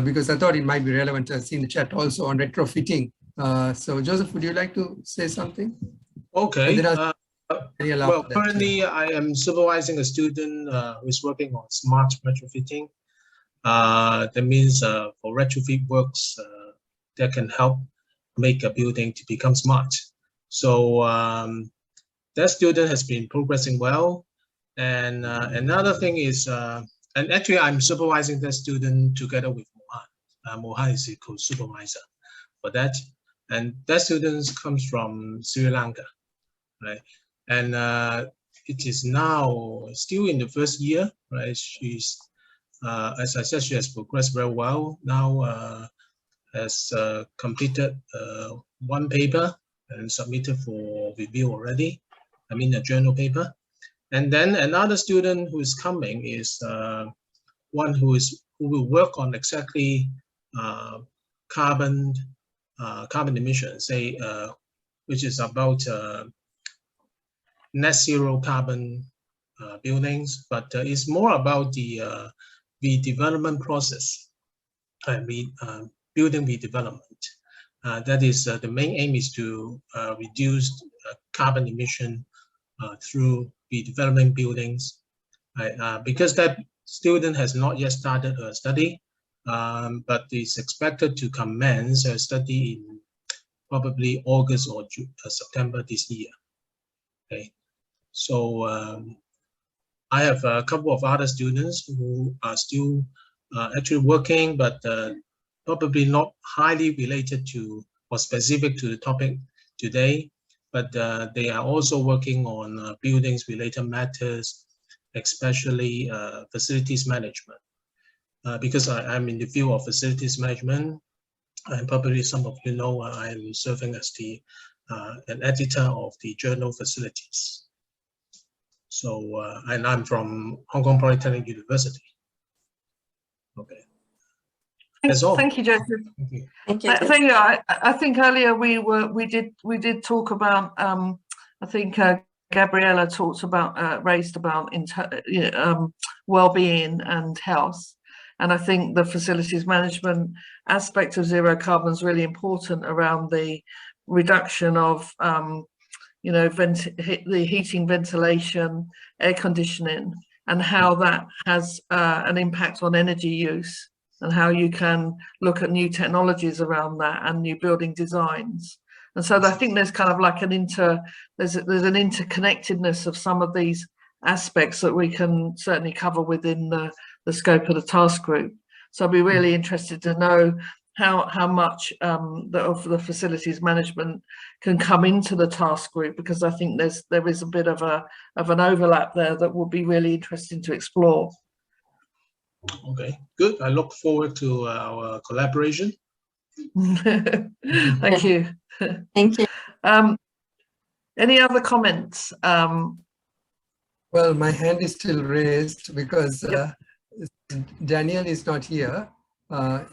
because I thought it might be relevant to see in the chat also on retrofitting. So Joseph, would you like to say something? Okay. Well, currently I am supervising a student who is working on smart retrofitting. That means for retrofit works that can help make a building to become smart. So that student has been progressing well. And another thing is, and actually I'm supervising that student together with Mohan. Mohan is the co-supervisor for that. And that student comes from Sri Lanka, right? And it is now still in the first year, right? She's, as I said, she has progressed very well. Now has completed one paper and submitted for review already. I mean, a journal paper. And then another student who is coming is one who will work on exactly carbon emissions, say, which is about net zero carbon buildings, but it's more about the redevelopment process, building redevelopment. That is the main aim is to reduce carbon emission through redevelopment buildings. Because that student has not yet started a study, but is expected to commence a study in probably August or September this year. Okay, so I have a couple of other students who are still actually working, but probably not highly related to or specific to the topic today, but they are also working on buildings related matters, especially facilities management. Because I'm in the field of facilities management, and probably some of you know I'm serving as the an editor of the journal Facilities. So, and I'm from Hong Kong Polytechnic University. Okay. That's all. Thank you, Joseph. Thank you. Thank you. I think earlier we did talk about I think Gabriella raised about well-being and health, and I think the facilities management aspect of zero carbon is really important around the reduction of the heating, ventilation, air conditioning, and how that has an impact on energy use, and how you can look at new technologies around that and new building designs. And so I think there's kind of like there's an interconnectedness of some of these aspects that we can certainly cover within the scope of the task group. So I'd be really interested to know how much of the facilities management can come into the task group, because I think there is a bit of an overlap there that would be really interesting to explore. Okay, good. I look forward to our collaboration. Thank you. Thank you. Any other comments? Well, my hand is still raised because Daniel is not here.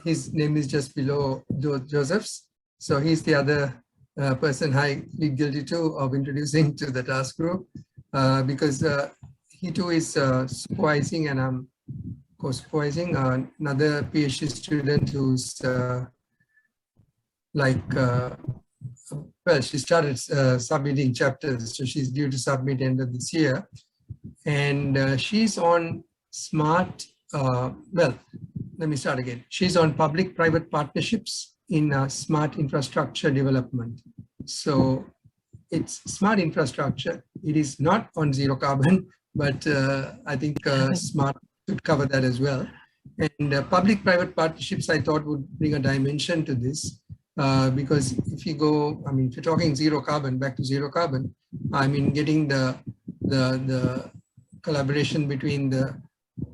His name is just below Joseph's. So he's the other person I plead guilty to of introducing to the task group because he too is supervising and I'm co-supervising another PhD student who's well, she started submitting chapters, so she's due to submit end of this year. And she's on smart, well, let me start again. She's on public-private partnerships in smart infrastructure development. So it's smart infrastructure. It is not on zero carbon, but I think smart should cover that as well. And public-private partnerships, I thought, would bring a dimension to this because if you go, I mean, if you're talking zero carbon, back to zero carbon, I mean, getting the collaboration between the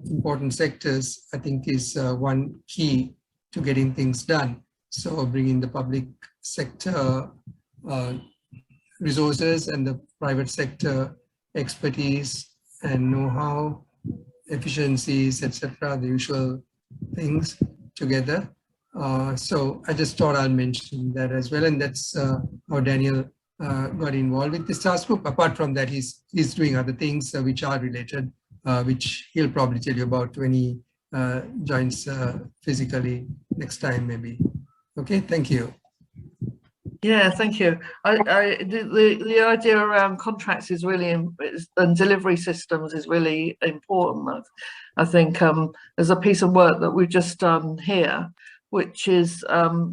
important sectors, I think, is one key to getting things done. So bringing the public sector resources and the private sector expertise and know-how, efficiencies, etc., the usual things together. So I just thought I'll mention that as well. And that's how Daniel got involved with this task group. Apart from that, he's doing other things which are related, which he'll probably tell you about when he joins physically next time, maybe. Okay, thank you. Yeah, thank you. The idea around contracts is really, and delivery systems is really important. I think there's a piece of work that we've just done here, which is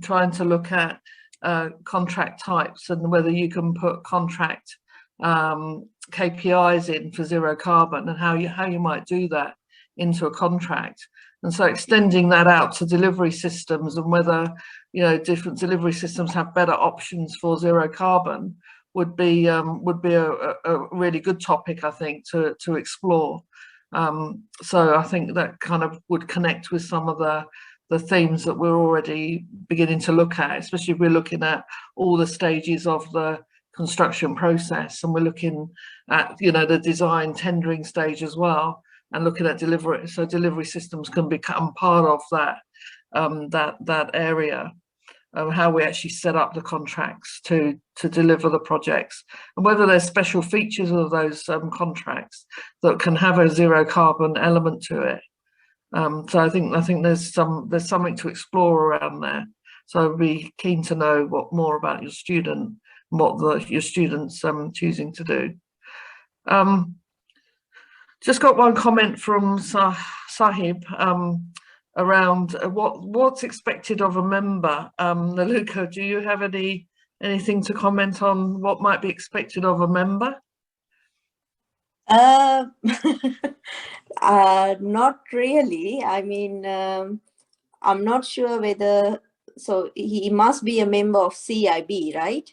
trying to look at contract types and whether you can put contract KPIs in for zero carbon and how you might do that into a contract. And so extending that out to delivery systems and whether, you know, different delivery systems have better options for zero carbon would be a really good topic, I think, to explore. So I think that kind of would connect with some of the themes that we're already beginning to look at, especially if we're looking at all the stages of the construction process, and we're looking at, you know, the design tendering stage as well, and looking at delivery. So delivery systems can become part of that that area of how we actually set up the contracts to deliver the projects, and whether there's special features of those contracts that can have a zero carbon element to it. So I think there's something to explore around there. So I'd be keen to know what more about your student, and what your students choosing to do. Just got one comment from Sahib around what's expected of a member. Niluka, do you have anything to comment on what might be expected of a member? Not really. I mean, I'm not sure whether, so he must be a member of CIB, right?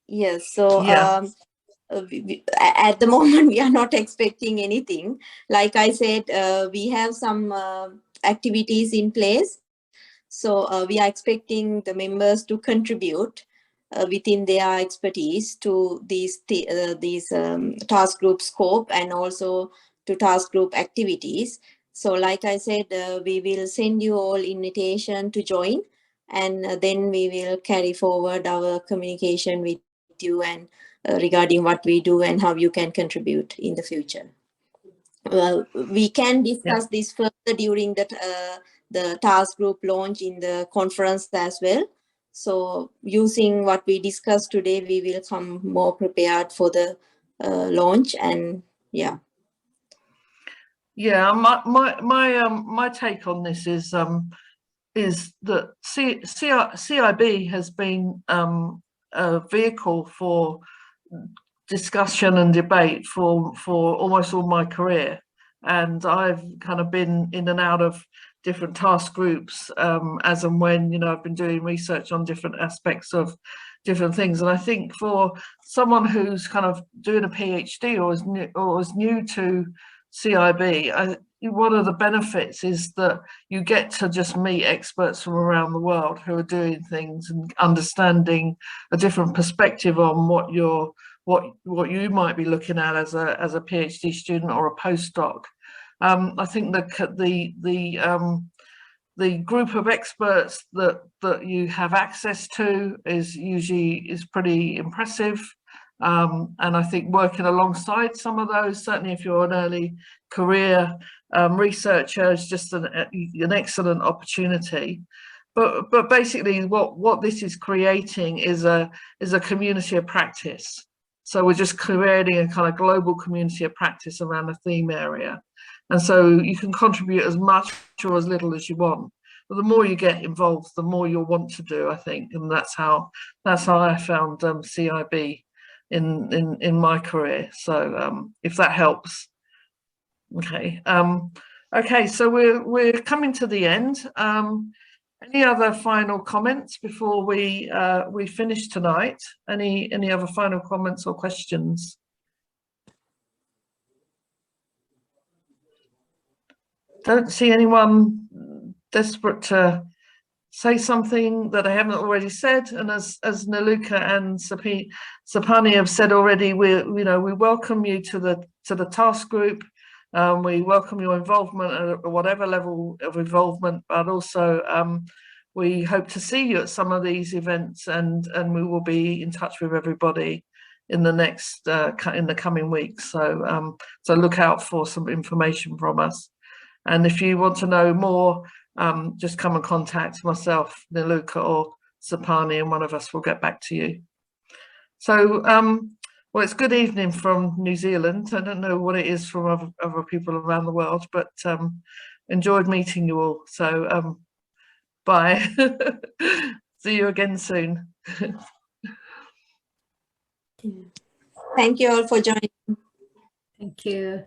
Yes, so Yeah. at the moment we are not expecting anything. Like I said, we have some activities in place. So we are expecting the members to contribute within their expertise to these task group scope and also to task group activities. So like I said, we will send you all invitation to join, and then we will carry forward our communication with you and regarding what we do and how you can contribute in the future. Well, we can discuss this further during the task group launch in the conference as well. So using what we discussed today, we will come more prepared for the launch. And yeah. Yeah, my take on this is that CIB has been a vehicle for discussion and debate for almost all my career, and I've kind of been in and out of different task groups as and when, you know, I've been doing research on different aspects of different things. And I think for someone who's kind of doing a PhD or is new to CIB, one of the benefits is that you get to just meet experts from around the world who are doing things and understanding a different perspective on what you're what you might be looking at as a PhD student or a postdoc. I think the group of experts that you have access to is pretty impressive. And I think working alongside some of those, certainly if you're an early career researcher, is just an excellent opportunity. But basically what this is creating is a community of practice. So we're just creating a kind of global community of practice around a theme area. And so you can contribute as much or as little as you want. But the more you get involved, the more you'll want to do, I think. And that's how I found CIB in my career. So if that helps. Okay. Okay, so we're coming to the end. Any other final comments before we finish tonight? Any other final comments or questions? Don't see anyone desperate to say something that I haven't already said. And as Niluka and Sapani have said already, we welcome you to the task group. We welcome your involvement at whatever level of involvement, but also we hope to see you at some of these events, and we will be in touch with everybody in the coming weeks. So look out for some information from us. And if you want to know more, just come and contact myself, Niluka, or Sapani, and one of us will get back to you. So, well, it's good evening from New Zealand. I don't know what it is from other people around the world, but enjoyed meeting you all. So, bye. See you again soon. Thank you all for joining. Thank you.